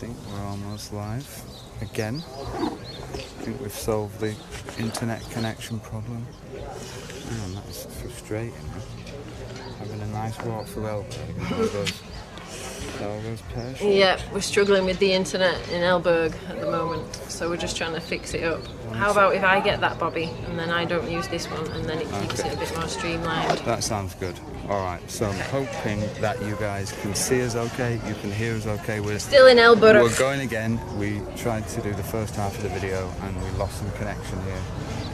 think we're almost live again. I think we've solved the internet connection problem. Man, that's frustrating. Having a nice walk through Elburg. All those pairs. Yeah, we're struggling with the internet in Elburg at the moment, so we're just trying to fix it up. How about if I get that Bobby and then I don't use this one and then it keeps it a bit more streamlined? That sounds good. Alright, so I'm hoping that you guys can see us okay, you can hear us okay. We're still in Elburg. We're going again. We tried to do the first half of the video and we lost some connection here.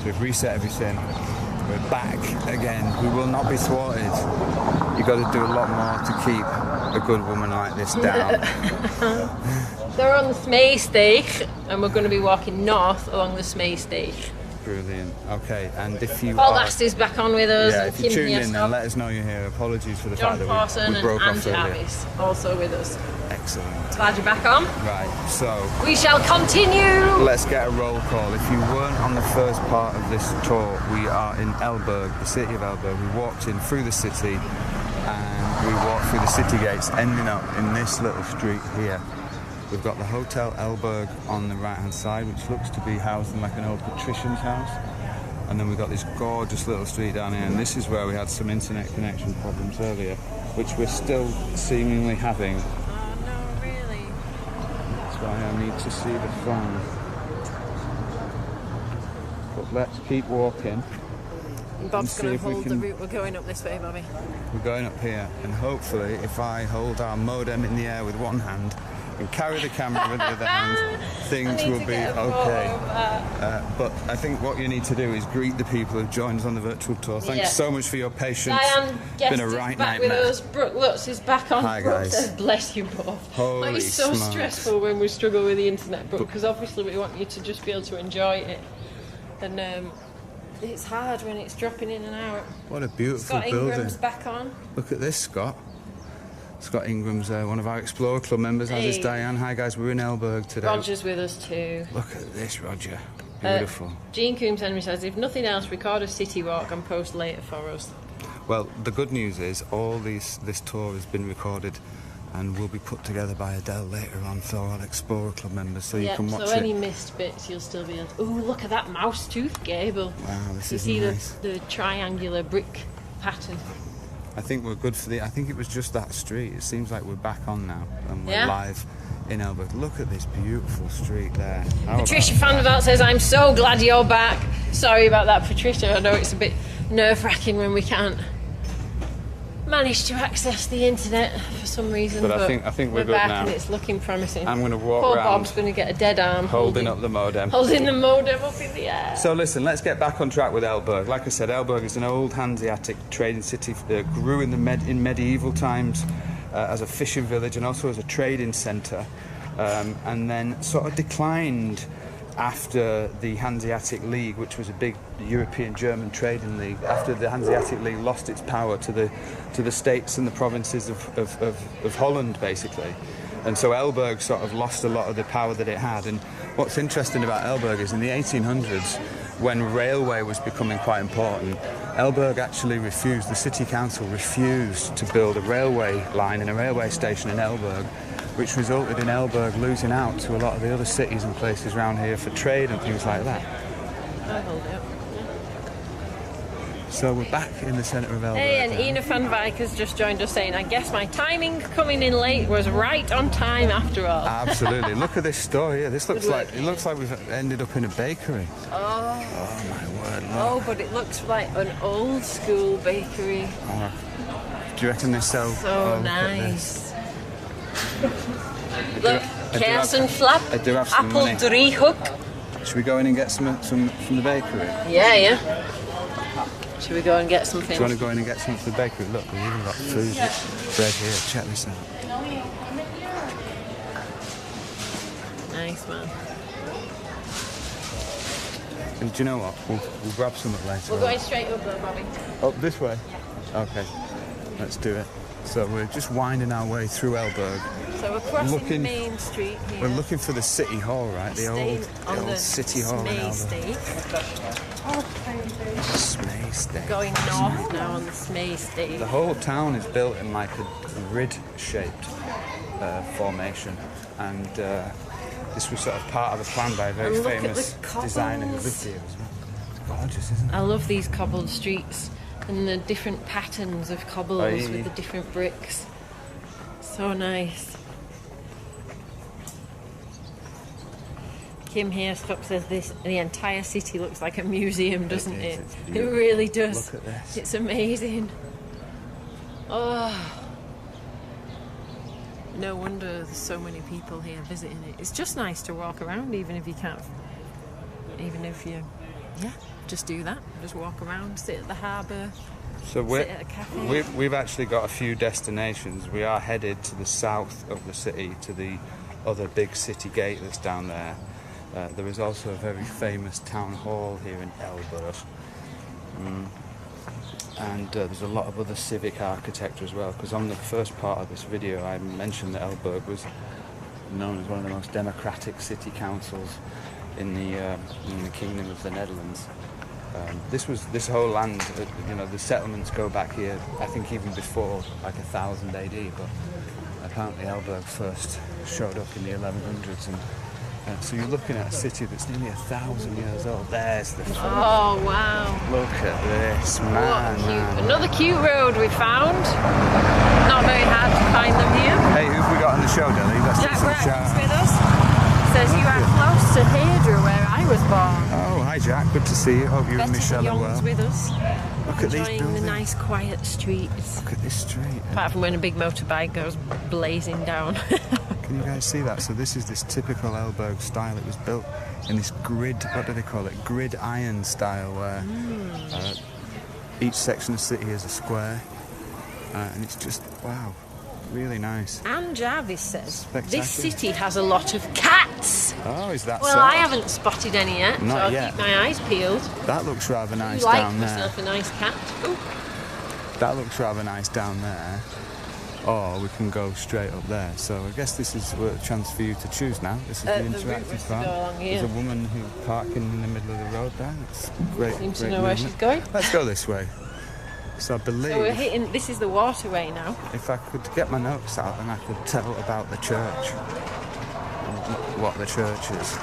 So we've reset everything. We're back again. We will not be thwarted. You've got to do a lot more to keep a good woman like this down. They're on the Smeesteeg and we're going to be walking north along the Smeesteeg. Brilliant. Okay, and if you Paul Last is back on with us. Yeah, if you tune in then let us know you're here. Apologies for the fact that we broke off earlier. Jarvis also with us. Excellent. Glad you're back on. Right, so we shall continue. Let's get a roll call. If you weren't on the first part of this tour, we are in Elburg, the city of Elburg. We walked in through the city and we walked through the city gates, ending up in this little street here. We've got the Hotel Elburg on the right-hand side, which looks to be housed in like an old patrician's house. And then we've got this gorgeous little street down here, and this is where we had some internet connection problems earlier, which we're still seemingly having. Oh, no, really? That's why I need to see the phone. But let's keep walking. And Bob's going to hold the route. We're going up this way, Bobby. We're going up here, and hopefully, if I hold our modem in the air with one hand, and carry the camera with the other hand, things will be okay. But I think what you need to do is greet the people who've joined us on the virtual tour. Thanks so much for your patience. Diane It's been a right nightmare. With us. Brooke Lutz is back on. Hi guys. Says, bless you both. Holy it's so smokes. stressful when we struggle with the internet, Brooke, because obviously we want you to just be able to enjoy it. And it's hard when it's dropping in and out. What a beautiful Scott building. Ingram's back on. Look at this, Scott. Scott Ingram's one of our Explorer Club members, as is Diane. Hi guys, we're in Elburg today. Roger's with us too. Look at this, Roger. Beautiful. Jean Coombs Henry says, if nothing else, record a city walk and post later for us. Well, the good news is all this tour has been recorded and will be put together by Adele later on for all Explorer Club members, so you can watch it. So any missed bits you'll still be able to... Ooh, look at that mouse tooth gable. Wow, this is nice. nice. The triangular brick pattern. I think we're good for I think it was just that street. It seems like we're back on now and we're live in Elburg. Look at this beautiful street there. Patricia Vanderveld says, I'm so glad you're back. Sorry about that, Patricia. I know it's a bit nerve-wracking when we can't manage to access the internet for some reason. But I think we're good back now. And it's looking promising. I'm going to walk Poor around. Bob's going to get a dead arm. Holding up the modem. Holding the modem up in the air. So listen, let's get back on track with Elburg. Like I said, Elburg is an old Hanseatic trading city. Grew in medieval times as a fishing village and also as a trading centre, and then sort of declined after the Hanseatic League, which was a big European German trading league. After the Hanseatic League lost its power to the states and the provinces of Holland, basically. And so Elburg sort of lost a lot of the power that it had. And what's interesting about Elburg is in the 1800s, when railway was becoming quite important, Elburg actually refused, the city council refused to build a railway line and a railway station in Elburg, which resulted in Elburg losing out to a lot of the other cities and places around here for trade and things like that. I hold it up. So we're back in the centre of Elburg. Hey, and Ina van Wyk has just joined us saying, I guess my timing coming in late was right on time after all. Absolutely. Look at this store here. This looks like we've ended up in a bakery. Oh my word. Look. Oh, but it looks like an old school bakery. Do you reckon they sell? So nice. Look, Kers en Flap, apple driehoek. Should we go in and get some from the bakery? Yeah. Should we go and get something? Do you want to go in and get something from the bakery? Look, we've even got food, bread here. Check this out. Nice, man. And do you know what? We'll grab something later. We're going straight up there, Bobby. Up this way? Okay, let's do it. So we're just winding our way through Elburg. So we're crossing the main street here. We're looking for the city hall, right? The old city hall in Elburg. Smeesteeg. Going north now on the Smeesteeg. The whole town is built in like a grid shaped. formation, and this was sort of part of a plan by a very And look at famous the designer who cobbles. lived here as well. It's gorgeous, isn't it? I love these cobbled streets and the different patterns of cobbles with the different bricks. So nice. Kim Hairstop says the entire city looks like a museum, doesn't it? It's It beautiful. really does. Look at this. It's amazing. Oh. No wonder there's so many people here visiting it. It's just nice to walk around, even if you can't. Even if you, just do that. Just walk around, sit at the harbour. So Sit at a cafe. we've actually got a few destinations. We are headed to the south of the city, to the other big city gate that's down there. There is also a very famous town hall here in Elburg. And there's a lot of other civic architecture as well, because on the first part of this video I mentioned that Elburg was known as one of the most democratic city councils in the Kingdom of the Netherlands. This whole land, the settlements go back here, I think even before like 1000 AD, but apparently Elburg first showed up in the 1100s, and so you're looking at a city that's nearly 1000 years old. There's the front. Oh wow! Look at this, What man. cute. Another cute road we found. Not very hard to find them here. Hey, who've we got on the show, Dilly? Let's Jack get some Brackens shout. with us. Says you are close to Hadra, where I was born. Oh, hi Jack, good to see you. Hope you and Betty Michelle are Young's well. with us. Look at these Enjoying the buildings. nice quiet streets. Look at this street. Apart from when a big motorbike goes blazing down. Can you guys see that? So this is this typical Elburg style. It was built in this grid, what do they call it? Grid iron style, where each section of the city is a square. And it's just, wow, really nice. Anne Jarvis says Spectacular. this city has a lot of cats. Oh, is that Well, so? I haven't spotted any yet, Not so I'll yet. keep my eyes peeled. That looks rather nice I like down there. myself a nice cat. Ooh. That looks rather nice down there. Or we can go straight up there. So I guess this is a chance for you to choose now. This is the The route interactive is to part. go along here. There's a woman who parking in the middle of the road there. It's great. Seems to great know where movement. she's going. Let's go this way. So I believe So we're hitting. This is the waterway now. if I could get my notes out, then I could tell about the church, what the church is.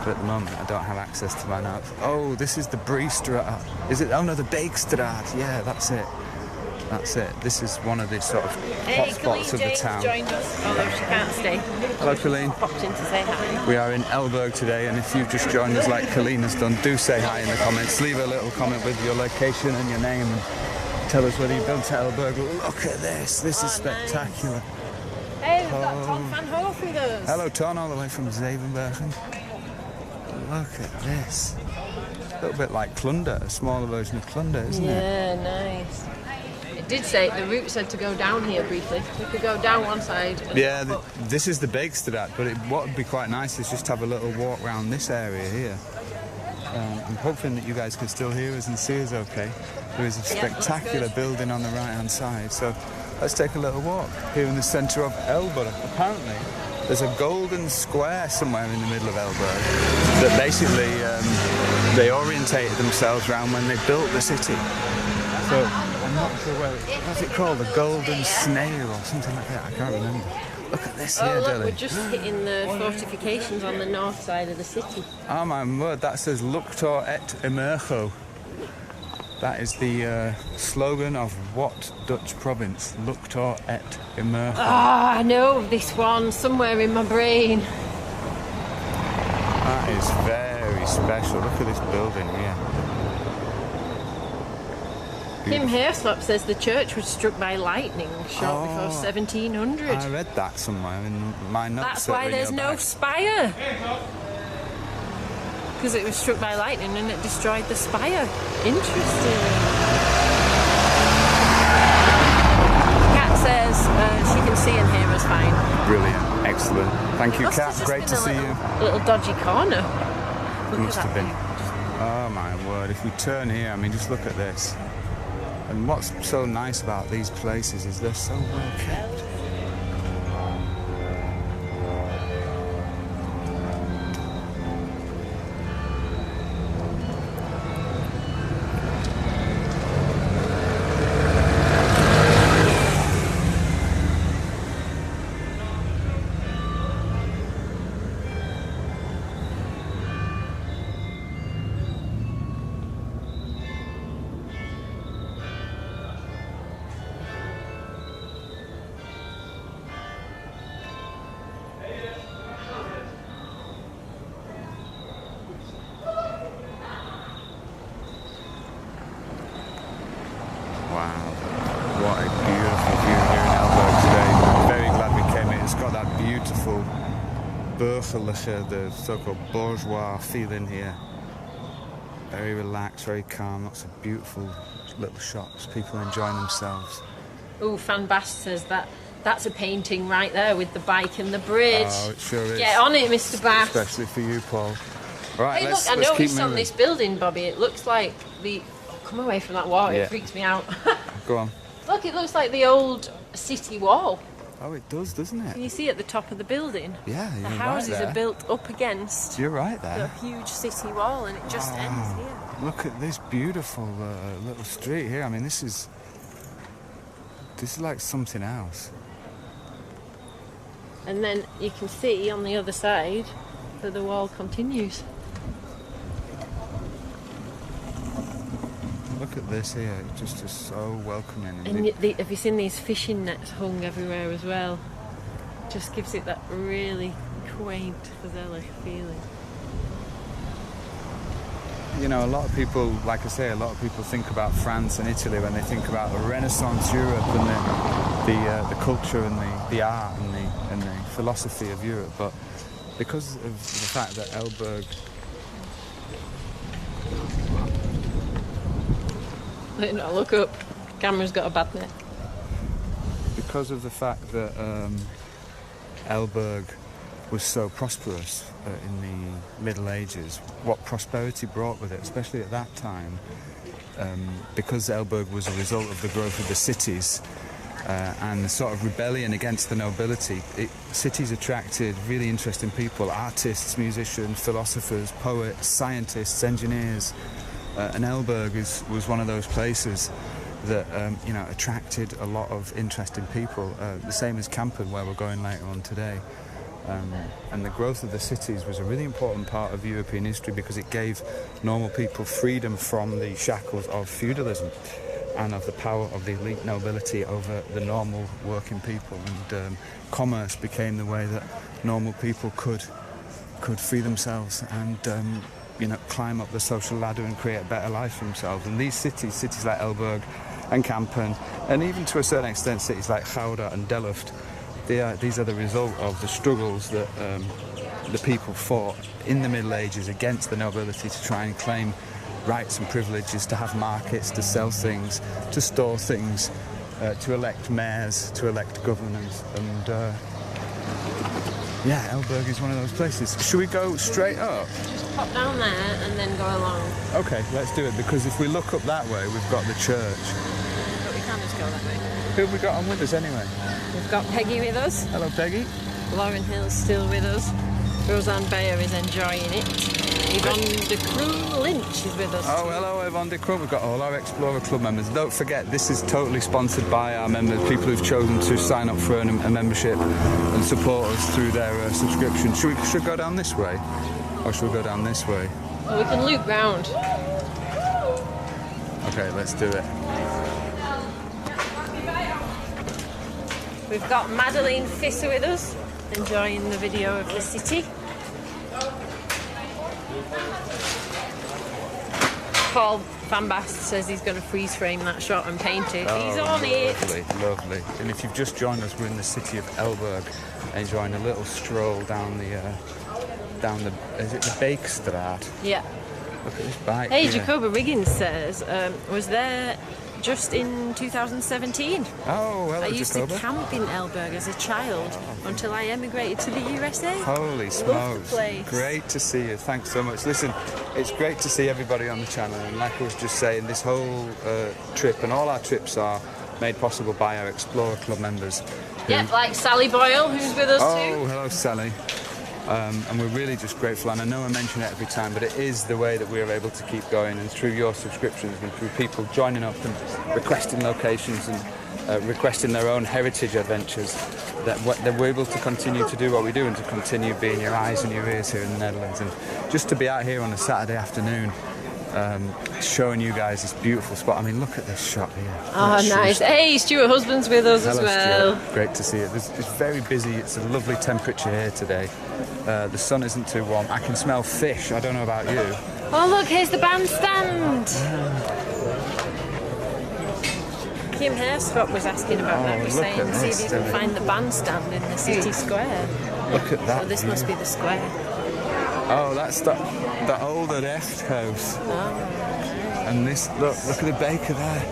But at the moment, I don't have access to my notes. Oh, this is the Breestraat. Is it? Oh no, the Beekstraat. Yeah, that's it. That's it. This is one of the sort of Hey, hotspots Colleen of the James town. joined us, although she can't stay. Hello, Colleen. Popped in to say hi. We are in Elburg today, and if you've just joined us like Colleen has done, do say hi in the comments. Leave a little comment with your location and your name, and tell us whether you've been to Elburg. Look at this. This is spectacular. Hey, we've got Tom van Hoof with us. Hello, Ton, all the way from Zevenbergen. Look at this. A little bit like Clunder, a smaller version of Clunder, isn't it? Yeah, nice. It did say the route said to go down here briefly. We could go down one side. And Yeah, up. this is the Beekstraat, but what would be quite nice is just have a little walk around this area here. I'm hoping that you guys can still hear us and see us okay. There is a spectacular building on the right-hand side, so let's take a little walk here in the centre of Elburg. Apparently, there's a golden square somewhere in the middle of Elburg that basically they orientated themselves around when they built the city. So I'm not sure what's it called, the golden snail or something like that. I can't remember. Look at this here, Oh, look, Dilly. we're just hitting the fortifications on the north side of the city. Oh my word, that says Luctor et Emergo. That is the slogan of what Dutch province? Luctor et Emergo. Ah, I know this one somewhere in my brain. That is very special. Look at this building here. Kim Hairslop says the church was struck by lightning short before 1700. I read that somewhere in my notes. That's that why were in there's your no bag. spire. Because it was struck by lightning and it destroyed the spire. Interesting. Kat says she can see and hear us fine. Brilliant, excellent. Thank you, Must have Kat. just Great been to a see you. little dodgy corner. Look Must at have that been. Oh my word, if we turn here, I mean, just look at this. And what's so nice about these places is they're so well kept. that beautiful burgerliche, the so-called bourgeois feeling here. Very relaxed, very calm, lots of beautiful little shops, people enjoying themselves. Oh, Fan Bast says that's a painting right there with the bike and the bridge. Oh, it sure is. Get on it, Mr. Bass. Especially for you, Paul. Right, Hey, let's look, I keep noticed moving. on this building, Bobby, it looks like the... Come away from that water, Yeah. it freaks me out. Go on. Look, it looks like the old city wall. Oh, it does, doesn't Can it? you see at the top of the building? Yeah, The you're right houses there. are built up against You're right the there. huge city wall, and it just ends here. Look at this beautiful little street here. I mean, this is like something else. And then you can see on the other side that the wall continues. Look at this here. It just is so welcoming. And have you seen these fishing nets hung everywhere as well? Just gives it that really quaint, gezellig feeling. You know, a lot of people, like I say, a lot of people think about France and Italy when they think about the Renaissance Europe and the culture and the art and the philosophy of Europe. But because of the fact that Elburg, No, look up. Camera's got a bad net. because of the fact that Elburg was so prosperous in the Middle Ages, what prosperity brought with it, especially at that time, because Elburg was a result of the growth of the cities and the sort of rebellion against the nobility, cities attracted really interesting people, artists, musicians, philosophers, poets, scientists, engineers, and Elburg was one of those places that attracted a lot of interesting people, the same as Kampen, where we're going later on today. And the growth of the cities was a really important part of European history because it gave normal people freedom from the shackles of feudalism and of the power of the elite nobility over the normal working people. And commerce became the way that normal people could free themselves and climb up the social ladder and create a better life for themselves. And these cities like Elburg and Kampen, and even to a certain extent cities like Gouda and Delft, these are the result of the struggles that the people fought in the Middle Ages against the nobility to try and claim rights and privileges, to have markets, to sell things, to store things, to elect mayors, to elect governors. And Elburg is one of those places. Should we go straight up? Just pop down there and then go along. Okay, let's do it, because if we look up that way, we've got the church. But we can just go that way. Who have we got on with us anyway? We've got Peggy with us. Hello, Peggy. Lauren Hill's still with us. Roseanne Bayer is enjoying it. Yvonne de Kroon Lynch is with us. Oh, hello, Yvonne de Kroon. We've got all our Explorer Club members. Don't forget, this is totally sponsored by our members, people who've chosen to sign up for a membership and support us through their subscription. Should we go down this way? Or should we go down this way? Well, we can loop round. Okay, let's do it. We've got Madeline Fisser with us, enjoying the video of the city. Paul Van Bast says he's going to freeze frame that shot and paint it. He's on it. Lovely, lovely. And if you've just joined us, we're in the city of Elburg, enjoying a little stroll down the is it the Bakestraat? Yeah. Look at this bike. Hey, here. Jacoba Riggins says, was there just in 2017. Oh, hello, I used Jacoba. to camp in Elburg as a child until I emigrated to the USA. Holy Love smokes. the place. Great to see you. Thanks so much. Listen, it's great to see everybody on the channel. And like I was just saying, this whole trip and all our trips are made possible by our Explorer Club members. Yeah, like Sally Boyle, who's with us Oh, too. hello, Sally. And we're really just grateful, and I know I mention it every time, but it is the way that we're able to keep going, and through your subscriptions and through people joining up and requesting locations and requesting their own heritage adventures, that we're able to continue to do what we do and to continue being your eyes and your ears here in the Netherlands. And just to be out here on a Saturday afternoon showing you guys this beautiful spot. I mean, look at this shot here. Oh, nice. Hey, Stuart Husband's with us as Hello, well. Stuart. Great to see you. It's very busy. It's a lovely temperature here today. The sun isn't too warm. I can smell fish. I don't know about you. Oh, look, here's the bandstand. Kim Hairstop was asking about that. Was look saying, at see this, if you can Dylan. find the bandstand in the city square. Look at that. So this must be the square. Oh, that's the older Recht house. Oh. And this, look at the baker there.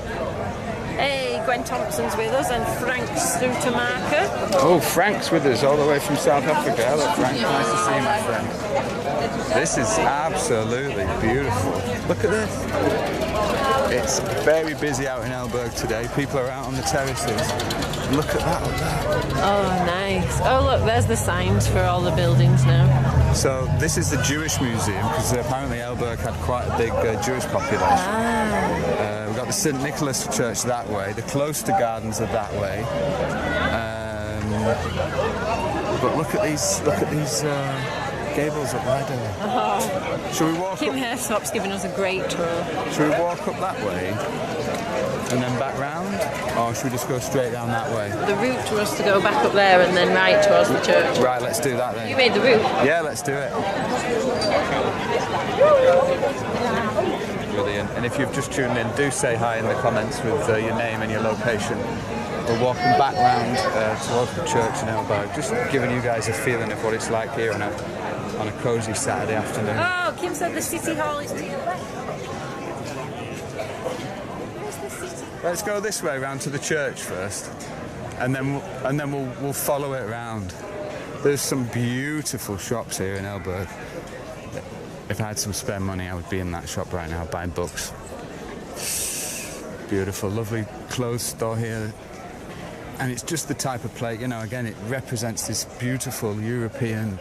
Hey, Gwen Thompson's with us and Frank Stutemarker. Oh, Frank's with us all the way from South Africa. Hello, Frank. Nice to see you, my friend. This is absolutely beautiful. Look at this. It's very busy out in Elburg today. People are out on the terraces. Look at that up there. Oh, nice. Oh, look, there's the signs for all the buildings now. So this is the Jewish Museum, because apparently Elburg had quite a big Jewish population. We've got the St. Nicholas Church that way. The Cloister Gardens are that way. But look at these gables up there, Dylan. Oh. Should we walk Kim up? Hairstop's giving us a great tour. Should we walk up that way and then back round, or should we just go straight down that way? The route was to go back up there and then right towards the church. Right, let's do that then. You made the route. Yeah, let's do it. Brilliant. And if you've just tuned in, do say hi in the comments with your name and your location. We're walking back round towards the church in Elburg, just giving you guys a feeling of what it's like here on a cosy Saturday afternoon. Oh, Kim said the city hall is to your left. Where's the city? Let's go this way round to the church first, and then we'll follow it around. There's some beautiful shops here in Elburg. If I had some spare money, I would be in that shop right now buying books. Beautiful, lovely clothes store here. And it's just the type of place, again, it represents this beautiful European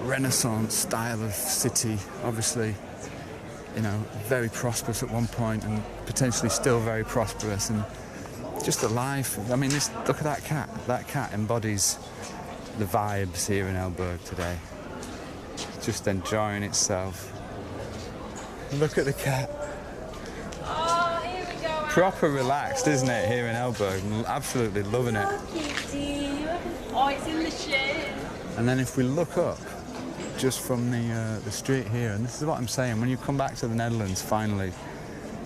Renaissance style of city. Obviously, very prosperous at one point and potentially still very prosperous, and just alive. I mean, look at that cat. That cat embodies the vibes here in Elburg today. Just enjoying itself. Look at the cat. Oh, here we go. Proper relaxed, isn't it, here in Elburg? I'm absolutely loving it. Oh, it's in the shade. And then if we look up, just from the street here, and this is what I'm saying, when you come back to the Netherlands, finally,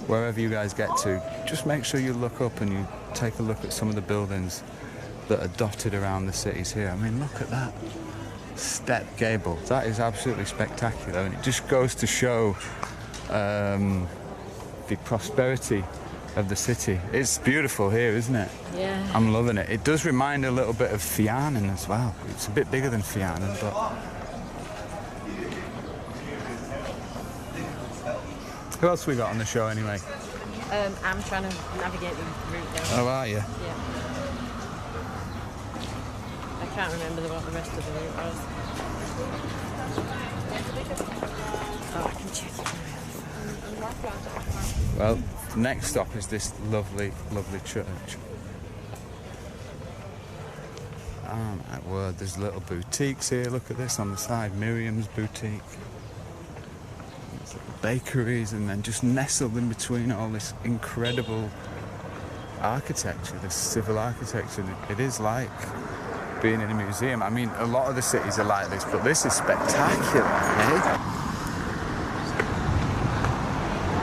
wherever you guys get to, just make sure you look up and you take a look at some of the buildings that are dotted around the cities here. I mean, look at that step gable. That is absolutely spectacular, and it just goes to show the prosperity of the city. It's beautiful here, isn't it? Yeah. I'm loving it. It does remind a little bit of Vianen as well. It's a bit bigger than Vianen, but... Who else we got on the show anyway? I'm trying to navigate the route now. Oh, are you? Yeah. I can't remember what the rest of the route was. Oh, I can check it. Well, next stop is this lovely, lovely church. Oh my word, there's little boutiques here. Look at this on the side, Miriam's boutique. There's little bakeries, and then just nestled in between all this incredible architecture, this civil architecture. It is like being in a museum. I mean, a lot of the cities are like this, but this is spectacular, eh?